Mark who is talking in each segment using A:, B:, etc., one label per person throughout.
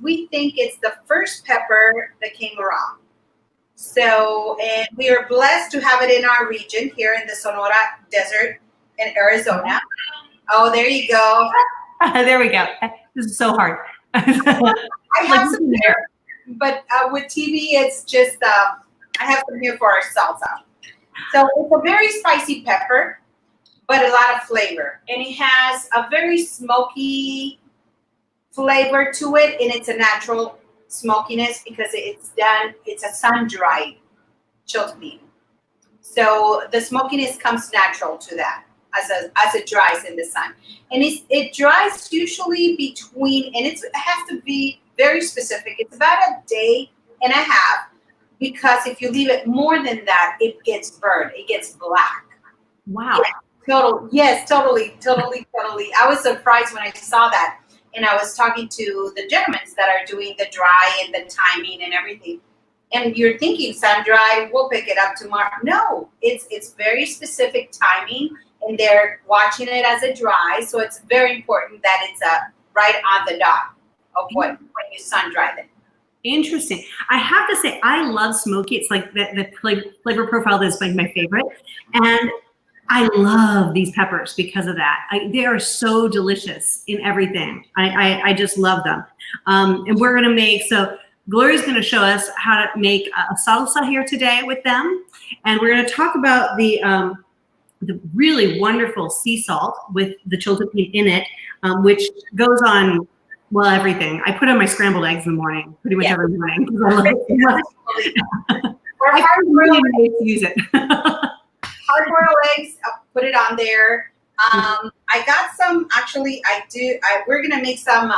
A: we think it's the first pepper that came around. So, and we are blessed to have it in our region here in the Sonoran Desert in Arizona. Oh, there you go.
B: There we go. This is so hard.
A: I have some here, but with TV, it's just, I have some here for our salsa. So it's a very spicy pepper, but a lot of flavor. And it has a very smoky flavor to it, and it's a natural smokiness because it's a sun-dried chiltepin. So the smokiness comes natural to that as it dries in the sun. And it dries usually between, and it has to be very specific. It's about a day and a half, because if you leave it more than that, it gets burned. It gets black.
B: Wow.
A: Yes, totally. I was surprised when I saw that. And I was talking to the gentlemen that are doing the dry and the timing and everything. And you're thinking sun dry, we'll pick it up tomorrow. No, it's very specific timing, and they're watching it as a dry. So it's very important that it's right on the dot of when you sun dry them.
B: Interesting. I have to say, I love smoky. It's like the flavor profile is like my favorite. And I love these peppers because of that. They are so delicious in everything. I just love them. And we're going to make, so Gloria's going to show us how to make a salsa here today with them. And we're going to talk about the really wonderful sea salt with the chiltepin in it, which goes on, well, everything. I put on my scrambled eggs in the morning, pretty much every morning. I love it. I really need to use it.
A: Hard-boiled eggs, I'll put it on there. I got some, actually, we're going to make some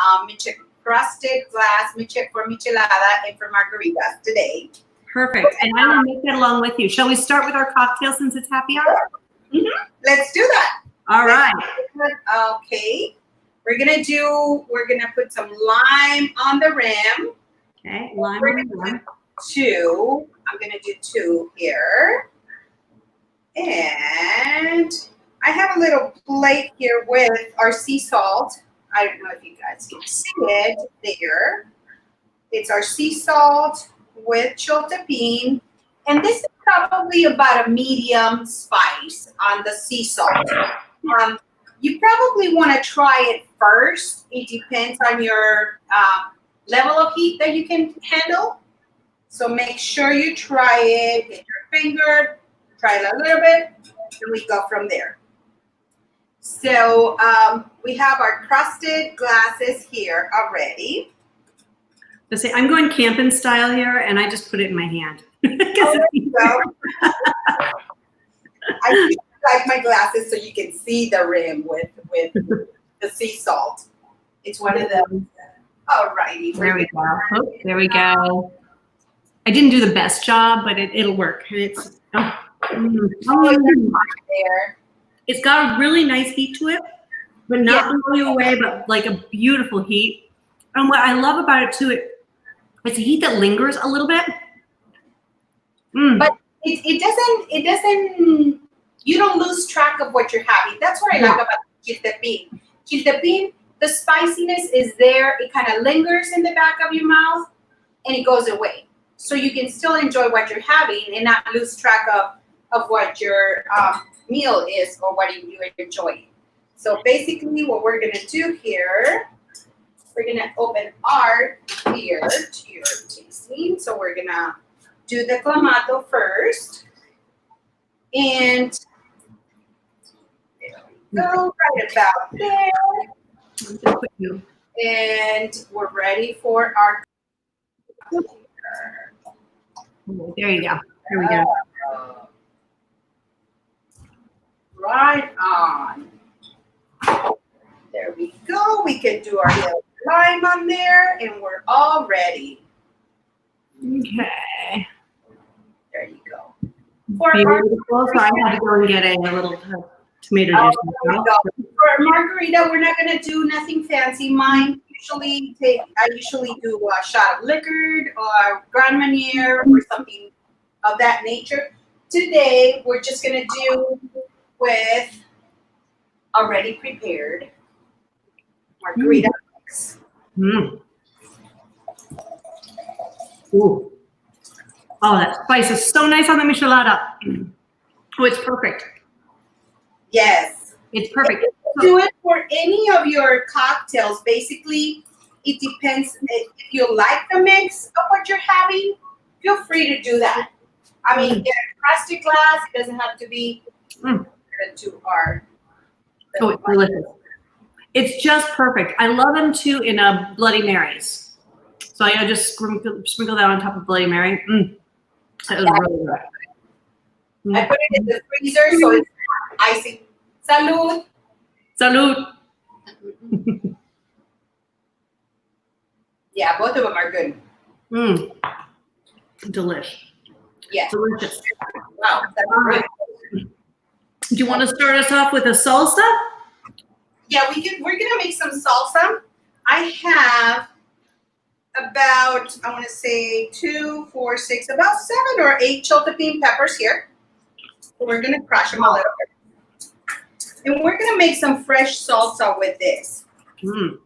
A: crusted glass for michelada and for margaritas today.
B: Perfect. And I will make that along with you. Shall we start with our cocktail since it's happy hour?
A: Mm-hmm. Let's do that.
B: All right.
A: Okay. We're going to put some lime on the rim.
B: Okay, lime on the rim.
A: I'm going to do 2 here. And I have a little plate here with our sea salt. I don't know if you guys can see it there. It's our sea salt with chiltepin. And this is probably about a medium spice on the sea salt. You probably want to try it first. It depends on your level of heat that you can handle. So make sure you try it with your finger. Try it a little bit, and we go from there. So we have our crusted glasses here already.
B: I'm going camping style here, and I just put it in my hand.
A: There you go. I like my glasses so you can see the rim with the sea salt. It's one of them. All righty.
B: There we go. Oh, there we go. I didn't do the best job, but it'll work. It's
A: there.
B: It's got a really nice heat to it, but not blow you away, but like a beautiful heat. And what I love about it too, it's a heat that lingers a little bit.
A: But it doesn't, you don't lose track of what you're having. That's what I like about Chiltepin. Chiltepin, the spiciness is there. It kind of lingers in the back of your mouth and it goes away. So you can still enjoy what you're having and not lose track of what your meal is or what you enjoy. So basically what we're going to do here, we're going to open our beer to your tasting. So we're going to do the clamato first. And there we go, right about there. And we're ready for our
B: there you go. Here we go.
A: Right on. There we go. We can do our little lime on there, and we're all ready.
B: Okay.
A: There you go.
B: So I had to go and get a little tomato juice.
A: For margarita, we're not going to do nothing fancy. I usually do a shot of liquor or Grand Marnier or something of that nature. Today, we're just going to do with already prepared margarita mix.
B: Ooh. Oh, that spice is so nice on the michelada. Oh, it's perfect.
A: Yes.
B: It's perfect.
A: Do it for any of your cocktails. Basically, it depends if you like the mix of what you're having. Feel free to do that. I mean, get a plastic glass. It doesn't have to be too hard.
B: Oh, it's delicious. It's just perfect. I love them too in Bloody Marys. So I just sprinkle that on top of Bloody Mary. That was really good.
A: I put it in the freezer so it's icing. Salud.
B: Salud.
A: Yeah, both of them are good.
B: Delish.
A: Yeah.
B: Delicious.
A: Wow. That's great.
B: Do you want to start us off with a salsa?
A: Yeah, we're gonna make some salsa. I have about, I want to say 2, 4, 6, about 7 or 8 Chiltepin peppers here. So we're gonna crush them a little bit. And we're gonna make some fresh salsa with this. And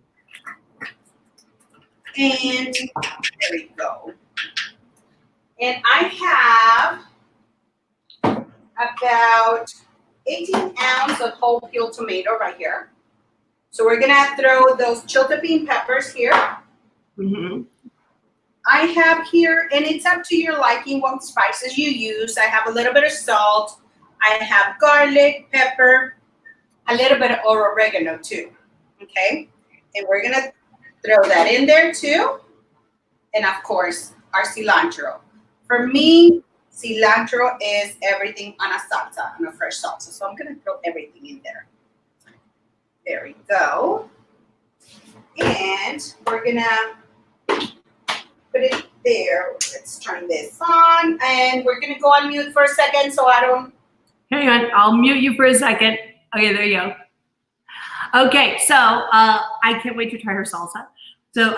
A: there we go. And I have about 18 ounces of whole peeled tomato right here. So we're gonna throw those Chiltepin peppers here. I have here, and it's up to your liking what spices you use. I have a little bit of salt. I have garlic, pepper, a little bit of oregano too. Okay, and we're gonna throw that in there too. And of course, our cilantro. For me, cilantro is everything on a salsa, on a fresh salsa. So I'm gonna throw everything in there. There we go. And we're gonna put it there. Let's turn this on. And we're gonna go on mute for a second so I don't.
B: Hang on, I'll mute you for a second. Okay, there you go. Okay, so I can't wait to try her salsa. So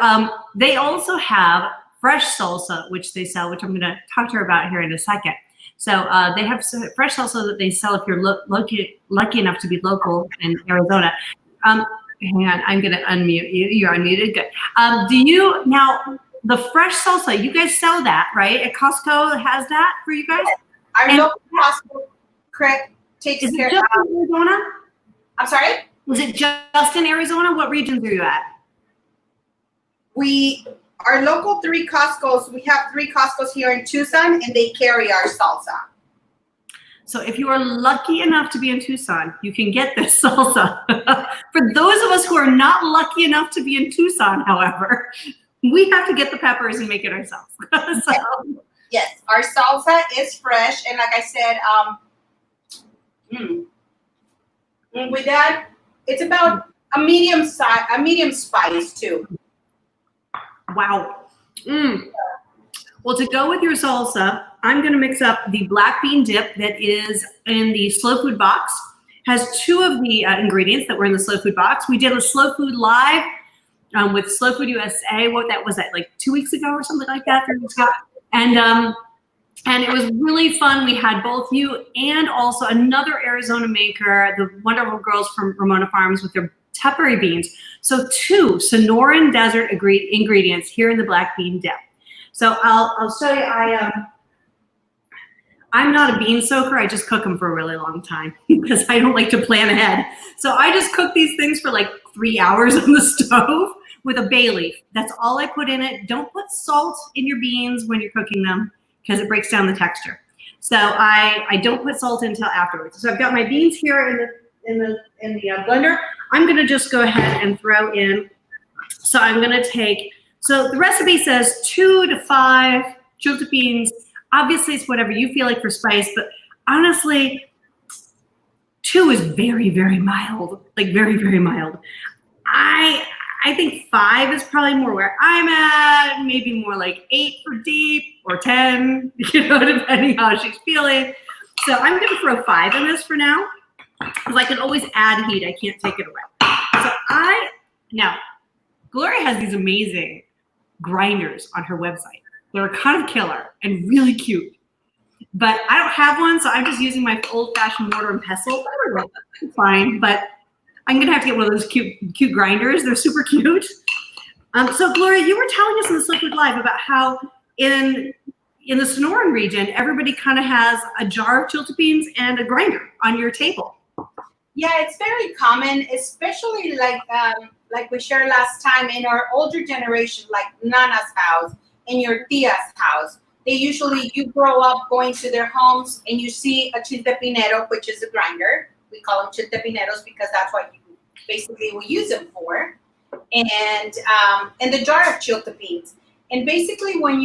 B: they also have fresh salsa, which they sell, which I'm going to talk to her about here in a second. So they have some fresh salsa that they sell if you're lucky enough to be local in Arizona. Hang on, I'm going to unmute you. You're unmuted. Good. Do you now the fresh salsa? You guys sell that, right? At Costco has that for you guys.
A: Our local Costco correct takes
B: Is
A: care
B: it just
A: of.
B: in Arizona?
A: I'm sorry.
B: Was it just in Arizona? What regions are you at?
A: Our local 3 Costcos, we have 3 Costcos here in Tucson, and they carry our salsa.
B: So if you are lucky enough to be in Tucson, you can get this salsa. For those of us who are not lucky enough to be in Tucson, however, we have to get the peppers and make it ourselves.
A: Yes, our salsa is fresh, and like I said, and with that, it's about a medium size, a medium spice too.
B: Wow. Well, to go with your salsa, I'm going to mix up the black bean dip that is in the slow food box. Has 2 of the ingredients that were in the slow food box. We did a slow food live with Slow Food USA. What that was that like 2 weeks ago or something like that, 3 weeks ago. And it was really fun. We had both you and also another Arizona maker, the wonderful girls from Ramona Farms with their peppery beans. So 2 Sonoran Desert ingredients here in the black bean dip. So I'll show you. I'm not a bean soaker. I just cook them for a really long time because I don't like to plan ahead. So I just cook these things for like 3 hours on the stove with a bay leaf. That's all I put in it. Don't put salt in your beans when you're cooking them because it breaks down the texture. So I don't put salt in until afterwards. So I've got my beans here in the blender. I'm gonna just go ahead and throw in. So I'm gonna take. So the recipe says 2 to 5 Chiltepins. Obviously, it's whatever you feel like for spice, but honestly, 2 is very, very mild. Like very, very mild. I think 5 is probably more where I'm at. Maybe more like 8 for deep or 10, depending how she's feeling. So I'm gonna throw 5 in this for now, because I can always add heat. I can't take it away. So now, Gloria has these amazing grinders on her website. They're kind of killer and really cute. But I don't have one, so I'm just using my old-fashioned mortar and pestle. It's fine, but I'm going to have to get one of those cute grinders. They're super cute. So, Gloria, you were telling us in the Liquid Live about how in the Sonoran region, everybody kind of has a jar of Chiltepins and a grinder on your table.
A: Yeah, it's very common, especially like we shared last time in our older generation, like Nana's house and your tia's house. They usually, you grow up going to their homes and you see a chiltepinero, which is a grinder. We call them chiltepineros because that's what you basically will use them for. And the jar of chiltepins. And basically when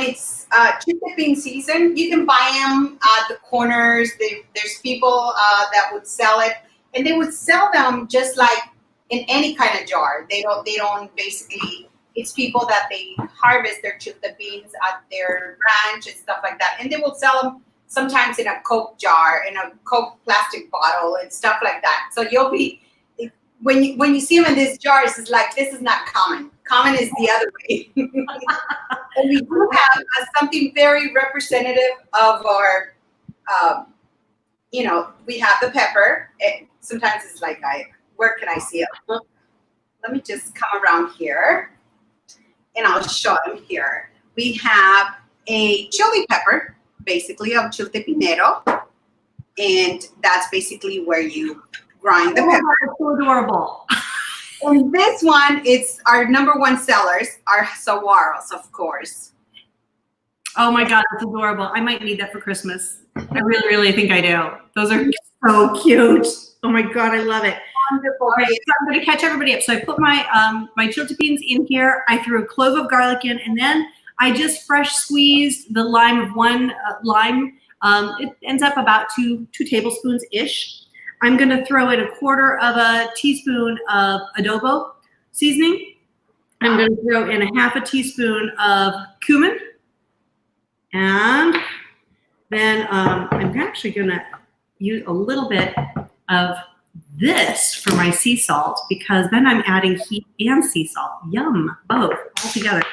A: it's Chiltepin season, you can buy them at the corners. There's people that would sell it, and they would sell them just like in any kind of jar. They don't basically. It's people that they harvest their Chiltepins at their ranch and stuff like that, and they will sell them sometimes in a Coke jar, in a Coke plastic bottle, and stuff like that. So you'll be when you see them in these jars, it's like this is not common. Common is the other way. And we do have something very representative of our, we have the pepper. Sometimes it's like, where can I see it? Let me just come around here and I'll show them here. We have a chili pepper, basically of Chiltepinero. And that's basically where you grind the pepper.
B: That's so adorable.
A: And this one, it's our #1 sellers, our saguaros, of course.
B: Oh my God, that's adorable. I might need that for Christmas. I really, really think I do. Those are so cute. Oh my God, I love it.
A: Wonderful.
B: All right, so I'm going to catch everybody up. So I put my my Chiltepins in here. I threw a clove of garlic in, and then I just fresh squeezed the lime of 1 lime. It ends up about 2 tablespoons-ish. I'm going to throw in 1/4 of a teaspoon of adobo seasoning. I'm going to throw in 1/2 teaspoon of cumin. And then I'm actually going to use a little bit of this for my sea salt, because then I'm adding heat and sea salt. Yum, both all together.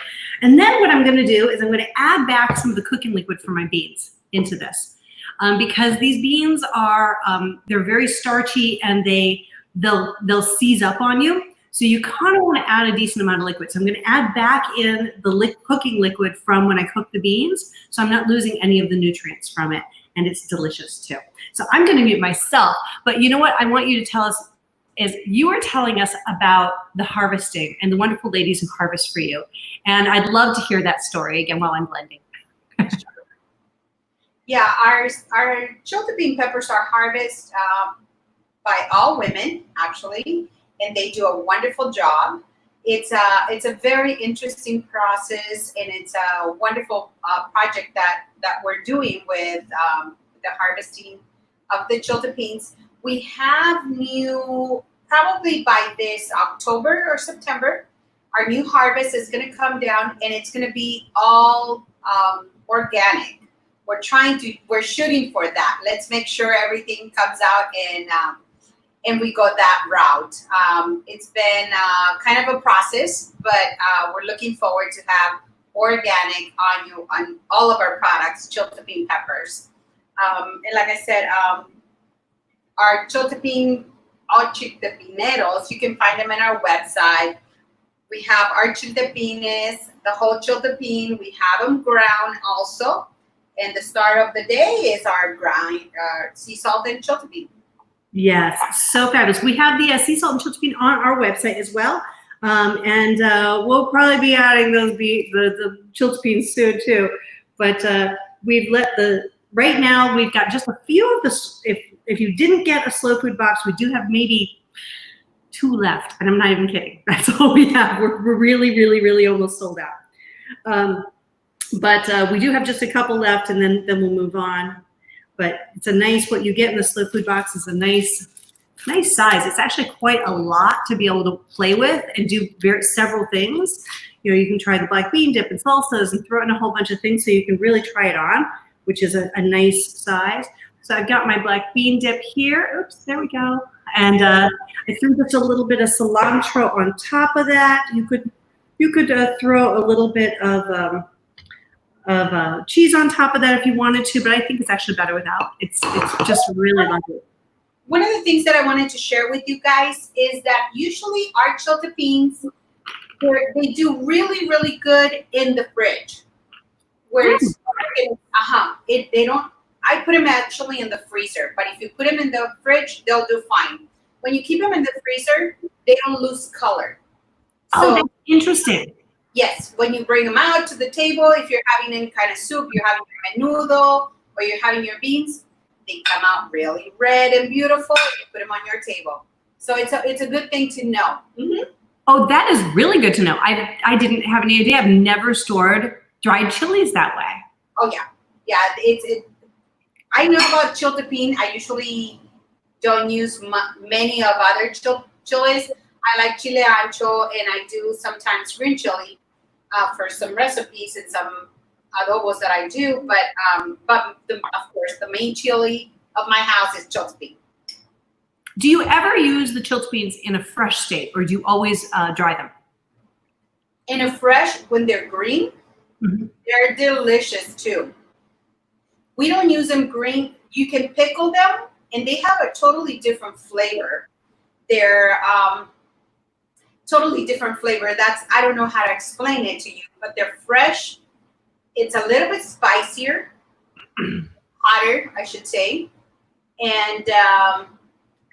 B: And then what I'm going to do is I'm going to add back some of the cooking liquid for my beans into this. Because these beans are, they're very starchy and they'll seize up on you. So you kind of want to add a decent amount of liquid. So I'm going to add back in the cooking liquid from when I cook the beans. So I'm not losing any of the nutrients from it. And it's delicious too. So I'm going to mute myself. But you know what I want you to tell us is you were telling us about the harvesting and the wonderful ladies who harvest for you. And I'd love to hear that story again while I'm blending.
A: Yeah, our Chiltepin peppers are harvested by all women, actually, and they do a wonderful job. It's a very interesting process, and it's a wonderful project that we're doing with the harvesting of the Chiltepins. We have probably by this October or September, our new harvest is going to come down, and it's going to be all organic. We're shooting for that. Let's make sure everything comes out and we go that route. It's been kind of a process, but we're looking forward to have organic on all of our products, Chiltepin peppers. And like I said, our Chiltepineros, you can find them on our website. We have our Chiltepines, the whole Chiltepin. We have them ground also. And the start of the day is our grind, sea salt and Chiltepin.
B: Yes, so fabulous. We have the sea salt and Chiltepin on our website as well. And we'll probably be adding those the Chiltepins soon too. But we've right now we've got just a few of the, if you didn't get a slow food box, we do have maybe 2 left. And I'm not even kidding. That's all we have. We're really, really, really almost sold out. But we do have just a couple left, and then we'll move on. But it's a nice, what you get in the slow food box is a nice size. It's actually quite a lot to be able to play with and do several things. You know, you can try the black bean dip and salsas and throw in a whole bunch of things so you can really try it on, which is a nice size. So I've got my black bean dip here. Oops, there we go. And I threw just a little bit of cilantro on top of that. You could throw a little bit of cheese on top of that if you wanted to, but I think it's actually better without. It's just really lovely.
A: One of the things that I wanted to share with you guys is that usually our Chiltepins, They do really, really good in the fridge. Where it's, they don't. I put them actually in the freezer, but if you put them in the fridge, they'll do fine. When you keep them in the freezer, they don't lose color.
B: Oh,
A: So
B: that's interesting.
A: yes, when you bring them out to the table, if you're having any kind of soup, you're having your menudo or you're having your beans, they come out really red and beautiful. You put them on your table, so it's a good thing to know. Mm-hmm.
B: Oh, that is really good to know. I didn't have any idea. I've never stored dried chilies that way.
A: Oh yeah. I know about Chiltepin. I usually don't use many of other chilies. I like chile ancho, and I do sometimes green chili for some recipes and some adobos that I do. But of course, the main chili of my house is Chiltepin.
B: Do you ever use the Chiltepins in a fresh state, or do you always dry them?
A: In a fresh, when they're green, they're delicious too. We don't use them green. You can pickle them, and they have a totally different flavor. They're totally different flavor. I don't know how to explain it to you, but they're fresh. It's a little bit spicier, hotter, I should say, and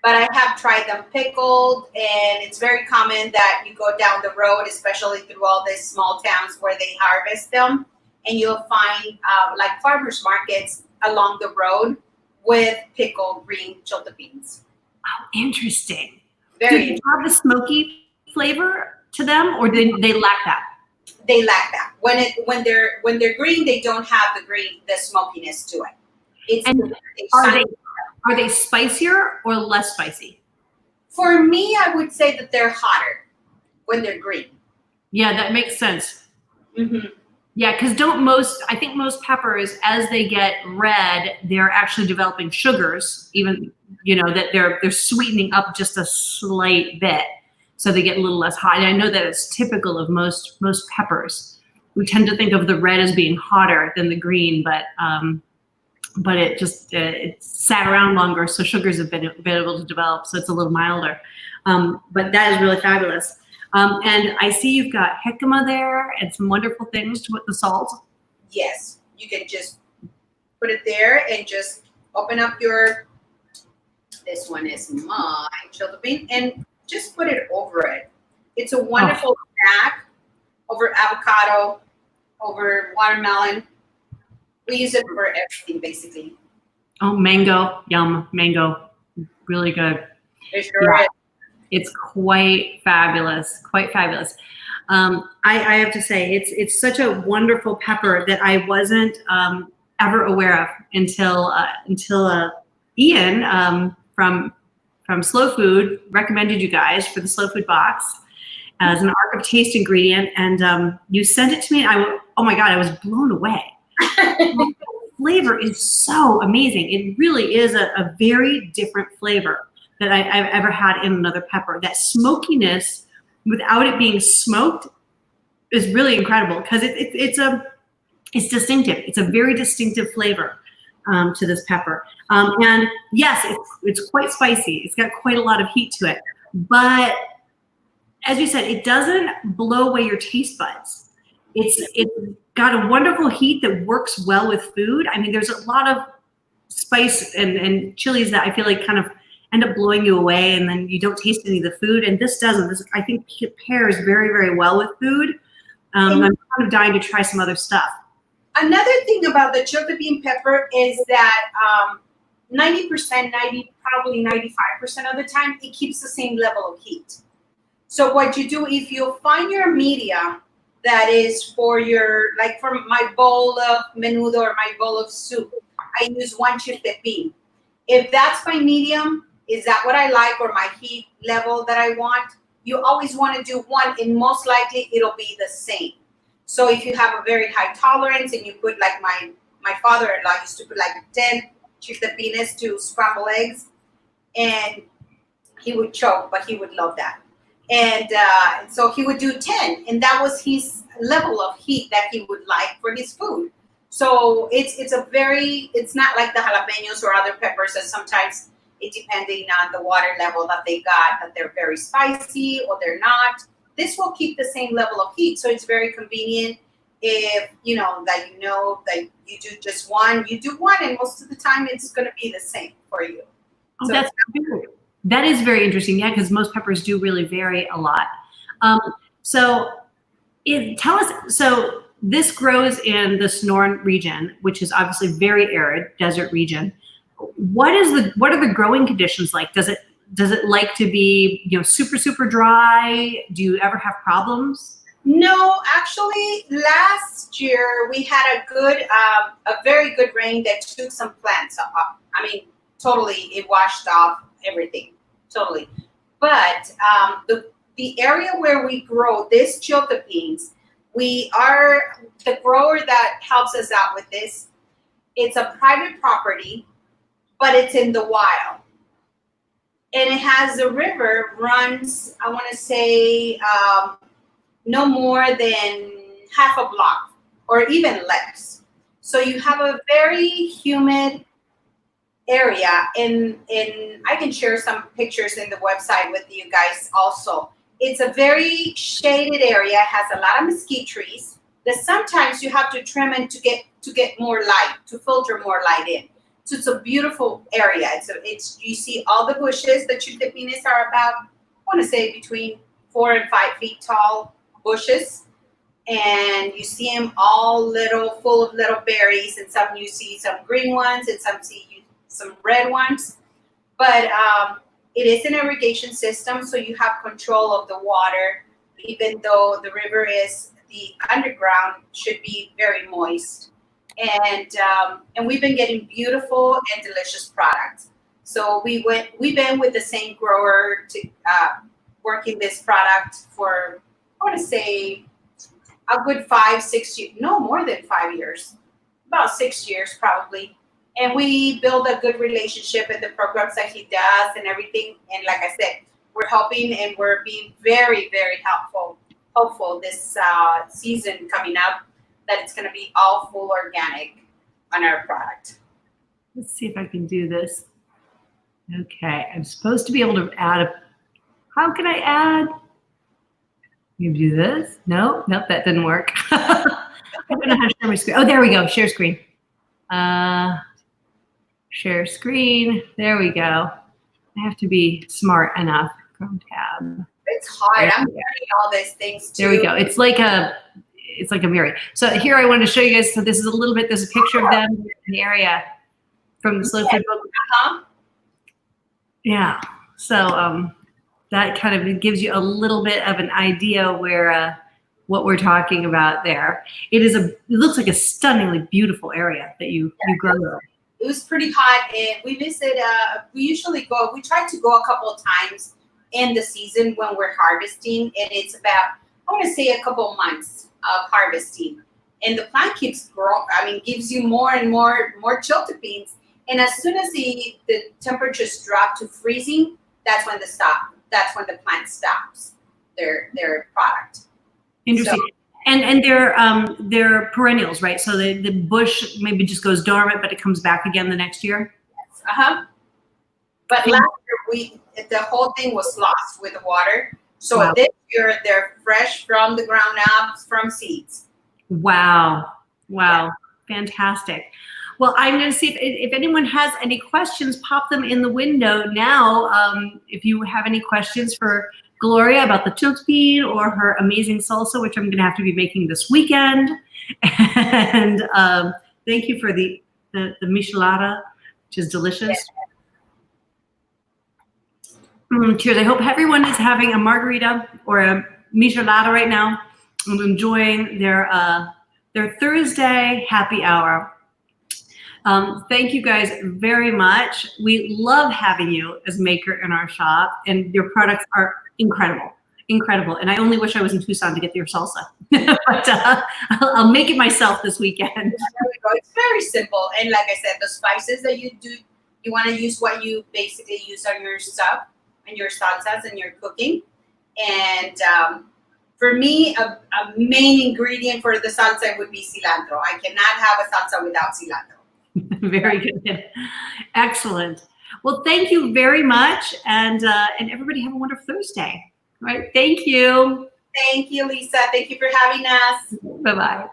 A: but I have tried them pickled, and it's very common that you go down the road, especially through all these small towns where they harvest them, and you'll find like farmers markets along the road with pickled green Chiltepins.
B: Oh, interesting.
A: Very
B: Do they have the smoky flavor to them, or do they lack that?
A: They lack that. When they're green, they don't have the smokiness to it.
B: Are they spicier or less spicy?
A: For me, I would say that they're hotter when they're green.
B: Yeah, that makes sense.
A: Mm-hmm.
B: Yeah, because I think most peppers, as they get red, they're actually developing sugars, even, that they're sweetening up just a slight bit, so they get a little less hot. And I know that it's typical of most peppers. We tend to think of the red as being hotter than the green, but it just it sat around longer, so sugars have been able to develop, so it's a little milder. But that is really fabulous. And I see you've got jicama there and some wonderful things to put the salt.
A: Yes, you can just put it there and just open up this one is my Chiltepin, and just put it over it. It's a wonderful snack over avocado, over watermelon. We use it for everything, basically.
B: Oh, mango, yum, mango, really good.
A: It sure is.
B: It's quite fabulous, quite fabulous. I have to say, it's such a wonderful pepper that I wasn't ever aware of until Ian from Slow Food recommended you guys for the Slow Food box as an Arc of Taste ingredient, and you sent it to me, and oh my God, I was blown away. The flavor is so amazing. It really is a very different flavor that I've ever had in another pepper. That smokiness, without it being smoked, is really incredible, because it's distinctive. It's a very distinctive flavor to this pepper. And yes, it's quite spicy. It's got quite a lot of heat to it. But as you said, it doesn't blow away your taste buds. It's got a wonderful heat that works well with food. I mean, there's a lot of spice and chilies that I feel like kind of end up blowing you away, and then you don't taste any of the food. And this doesn't. This, I think, pairs very, very well with food. I'm kind of dying to try some other stuff.
A: Another thing about the Chiltepin pepper is that 90%, probably 95% of the time, it keeps the same level of heat. So what you do, if you find your medium that is for my bowl of menudo or my bowl of soup, I use 1 Chiltepin. If that's my medium, is that what I like, or my heat level that I want? You always want to do 1, and most likely it'll be the same. So if you have a very high tolerance and you put, like my father-in-law used to put like 10 Chiltepines to scramble eggs, and he would choke, but he would love that. And so he would do 10, and that was his level of heat that he would like for his food. So it's not like the jalapenos or other peppers that sometimes it depending on the water level that they got, that they're very spicy or they're not. this will keep the same level of heat. So it's very convenient if you know that you do just one, you do one, and most of the time it's going to be the same for you.
B: Oh,
A: So
B: that is very interesting. Yeah, because most peppers do really vary a lot. So tell us, so this grows in the Sonoran region, which is obviously very arid desert region. What are the growing conditions like? Does it like to be, you know, super, super dry? Do you ever have problems?
A: no, actually, last year we had a very good rain that took some plants up. I mean, totally, it washed off everything, totally. But the area where we grow this Chiltepins, we are the grower that helps us out with this. It's a private property, but it's in the wild. And it has the river runs, I want to say, no more than half a block or even less. So you have a very humid area, and I can share some pictures in the website with you guys also. It's a very shaded area, has a lot of mesquite trees that sometimes you have to trim in to get more light, to filter more light in. So it's a beautiful area. It's you see all the bushes. The Chiltepinas are about, I want to say, between 4 and 5 feet tall bushes, and you see them all full of little berries, and some you see some green ones, and some red ones. But it is an irrigation system, so you have control of the water, even though the river the underground should be very moist. And we've been getting beautiful and delicious products. So we've been with the same grower to working this product for, I want to say, a good 5-6 years, no more than 5 years, about 6 years probably. And we build a good relationship in the programs that he does and everything. And like I said, we're helping and we're being very, very hopeful this season coming up that it's going to be all full organic on our product.
B: Let's see if I can do this. Okay, I'm supposed to be able to add how can I add? You do this? Nope, that didn't work. I don't know how to share my screen. Oh, there we go, share screen. Share screen, there we go. I have to be smart enough. Chrome tab.
A: It's hard, I'm learning all these things too.
B: There we go, it's like a mirror. So here I want to show you guys, so this is there's a picture of them in the area from the Slow Food book. Yeah, so that kind of gives you a little bit of an idea where what we're talking about there. It looks like a stunningly beautiful area that you grow in.
A: It was pretty hot, and we try to go a couple of times in the season when we're harvesting, and it's about, I want to say, a couple of months of harvesting. And the plant keeps growing, gives you more and more Chiltepins. And as soon as the temperatures drop to freezing, that's when the plant stops their product.
B: Interesting. So, and they're perennials, right? So the bush maybe just goes dormant, but it comes back again the next year.
A: Yes. But last year the whole thing was lost with the water. So wow. This year they're fresh from the ground up, from seeds.
B: Wow. Yeah. Fantastic. Well, I'm going to see if anyone has any questions, pop them in the window now. If you have any questions for Gloria about the Chiltepin or her amazing salsa, which I'm going to have to be making this weekend. And thank you for the michelada, which is delicious. Cheers. I hope everyone is having a margarita or a michelada right now and enjoying their Thursday happy hour. Thank you guys very much. We love having you as maker in our shop, and your products are incredible. And I only wish I was in Tucson to get your salsa, but I'll make it myself this weekend. There
A: we go. It's very simple. And like I said, the spices that you do, you want to use what you basically use on your stuff and your salsas and your cooking. And for me, a main ingredient for the salsa would be cilantro. I cannot have a salsa without cilantro.
B: Very good. Excellent. Well, thank you very much. And everybody have a wonderful Thursday. All right. Thank you.
A: Thank you, Lisa. Thank you for having us.
B: Bye-bye.